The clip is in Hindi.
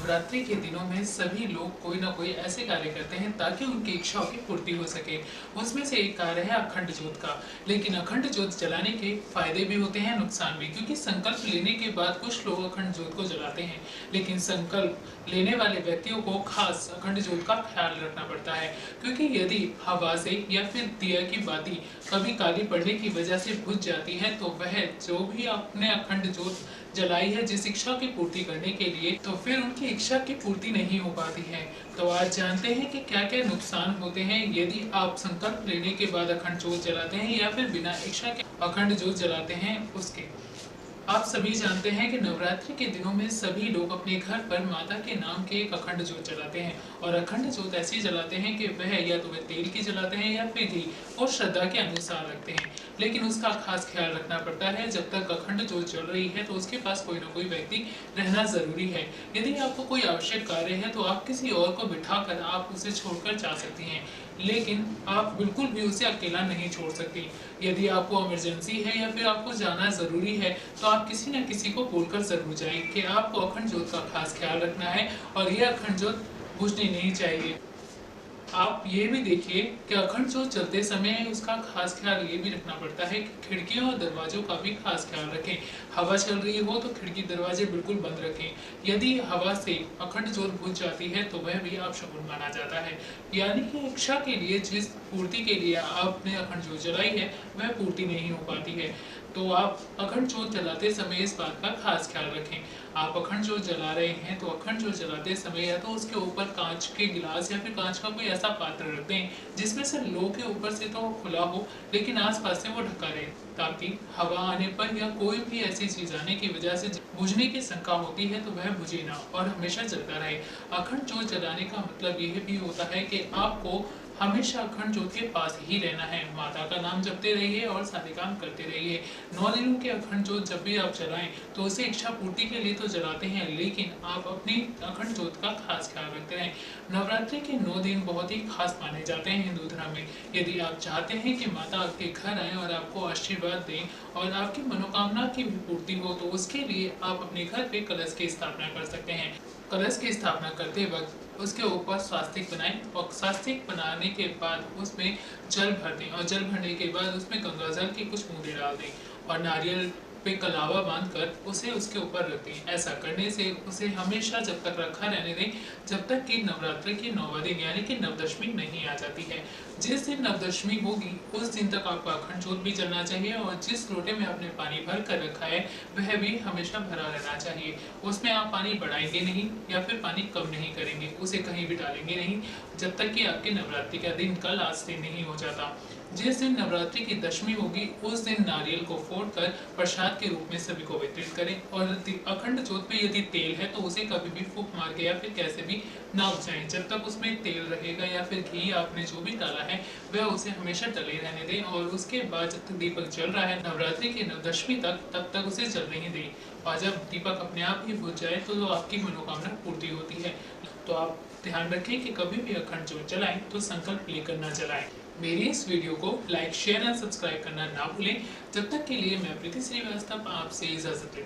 नवरात्रि के दिनों में सभी लोग कोई ना कोई ऐसे कार्य करते हैं ताकि उनकी इच्छाओं की पूर्ति हो सके। उसमें से एक कार्य है अखंड ज्योत का। लेकिन अखंड ज्योत जलाने के फायदे भी होते हैं, नुकसान भी, क्योंकि संकल्प लेने के बाद कुछ लोग अखंड ज्योत को जलाते हैं, लेकिन संकल्प लेने वाले व्यक्तियों को खास अखंड ज्योत का ख्याल रखना पड़ता है, क्योंकि यदि हवा से या फिर दिया की बाती कभी काली पड़ने की वजह से बुझ जाती है तो वह जो भी अपने अखंड ज्योत जलाई है जिस इच्छा की पूर्ति करने के लिए, तो फिर उनकी इच्छा की पूर्ति नहीं हो पाती है। तो आज जानते हैं कि क्या क्या नुकसान होते हैं यदि आप संकल्प लेने के बाद अखंड ज्योत जलाते हैं या फिर बिना इच्छा के अखंड ज्योत जलाते हैं उसके। आप सभी जानते हैं कि नवरात्रि के दिनों में सभी लोग अपने घर पर माता के नाम के एक अखंड ज्योत जलाते हैं, और अखंड ज्योत ऐसी जलाते हैं कि वह या तो वे तेल की जलाते हैं या फिर घी, और श्रद्धा के अनुसार रखते हैं। लेकिन उसका खास ख्याल रखना पड़ता है, जब तक अखंड ज्योत जल रही है तो उसके पास कोई ना कोई व्यक्ति रहना जरूरी है। यदि आपको कोई आवश्यक कार्य है तो आप किसी और को बिठाकर आप उसे छोड़कर जा सकती हैं, लेकिन आप बिल्कुल भी उसे अकेला नहीं छोड़ सकती। यदि आपको इमरजेंसी है या फिर आपको जाना जरूरी है तो आप किसी न किसी को बोलकर जरूर जाएं कि आपको अखंड ज्योत का खास ख्याल रखना है और यह अखंड ज्योत बुझनी नहीं चाहिए। आप ये भी देखिए कि अखंड ज्योत चलते समय उसका खास ख्याल ये भी रखना पड़ता है कि खिड़कियों और दरवाजों का भी खास ख्याल रखें। हवा चल रही हो तो खिड़की दरवाजे बिल्कुल बंद रखें। यदि हवा से अखंड ज्योत बुझ जाती है तो वह भी अपशकुन माना जाता है, यानी कि इच्छा के लिए जिस पूर्ति के लिए आपने अखंड ज्योत जलाई है वह पूर्ति नहीं हो पाती है। तो आप अखंड ज्योत जलाते समय इस बात का खास ख्याल रखें। आप अखंड ज्योत जला रहे हैं तो अखंड ज्योत जलाते समय या तो उसके ऊपर कांच के गिलास या फिर कांच का कोई ऐसा पात्र रख दें जिसमें से लो के ऊपर से तो खुला हो लेकिन आसपास से वो ढका रहे, ताकि हवा आने पर या कोई भी ऐसी चीज आने की वजह से बुझने की शंका होती है तो वह बुझे ना और हमेशा जलता रहे। अखंड ज्योत जलाने का मतलब यह भी होता है कि आपको हमेशा अखंड ज्योत के पास ही रहना है, माता का नाम जपते रहिए और सारे काम करते रहिए। 9 दिनों के अखंड ज्योत जब भी आप जलाएं तो उसे इच्छा पूर्ति के लिए तो जलाते हैं, लेकिन आप अपनी अखंड ज्योत का खास ख्याल रखते रहें। नवरात्रि के 9 दिन बहुत ही खास माने जाते हैं हिंदू धर्म में। यदि आप चाहते हैं कि माता आपके घर आए और आपको आशीर्वाद दें और आपकी मनोकामना की भी पूर्ति हो तो उसके लिए आप अपने घर पे कलश की स्थापना कर सकते हैं। कलश की स्थापना करते वक्त उसके ऊपर स्वास्तिक बनाएं और स्वास्तिक बनाने के बाद उसमें जल भर दें, और जल भरने के बाद उसमें गंगा जल की कुछ बूंदें डाल दें और नारियल पे कलावा बांधकर उसे उसके ऊपर रख दें। ऐसा करने से उसे हमेशा जब तक रखा रहने दें जब तक कि नवरात्रि की 9वां दिन यानी कि नवदशमी नहीं आ जाती है। जिस दिन नवदशमी होगी उस दिन तक आपको अखंड ज्योत भी जलना चाहिए और जिस लोटे में आपने पानी भर कर रखा है वह भी हमेशा भरा रहना चाहिए। उसमें आप पानी बढ़ाएंगे नहीं या फिर पानी कम नहीं करेंगे, उसे कहीं भी डालेंगे नहीं जब तक कि आपके नवरात्रि का दिन कल आज से नहीं हो जाता। जिस दिन नवरात्रि की दशमी होगी उस दिन नारियल को फोड़कर प्रसाद के रूप में सभी को वितरित करें, और अखंड ज्योत पे यदि तेल है तो उसे कभी भी फूंक मार के या फिर कैसे भी ना बुझाएं। जब तक उसमें तेल रहेगा या फिर घी आपने जो भी डाला है वह उसे हमेशा डले रहने दें, और उसके बाद जब तक दीपक जल रहा है नवरात्रि की नवदशमी तक तब तक उसे जलने ही दें। और जब दीपक अपने आप ही बुझ जाए तो आपकी मनोकामना पूर्ति होती है। तो आप ध्यान रखें कि कभी भी अखंड ज्योत जलाएं तो संकल्प लेकर न जलाएं। मेरी इस वीडियो को लाइक, शेयर एंड सब्सक्राइब करना ना भूलें। जब तक के लिए मैं प्रीति श्रीवास्तव आपसे इजाजत लेता हूं।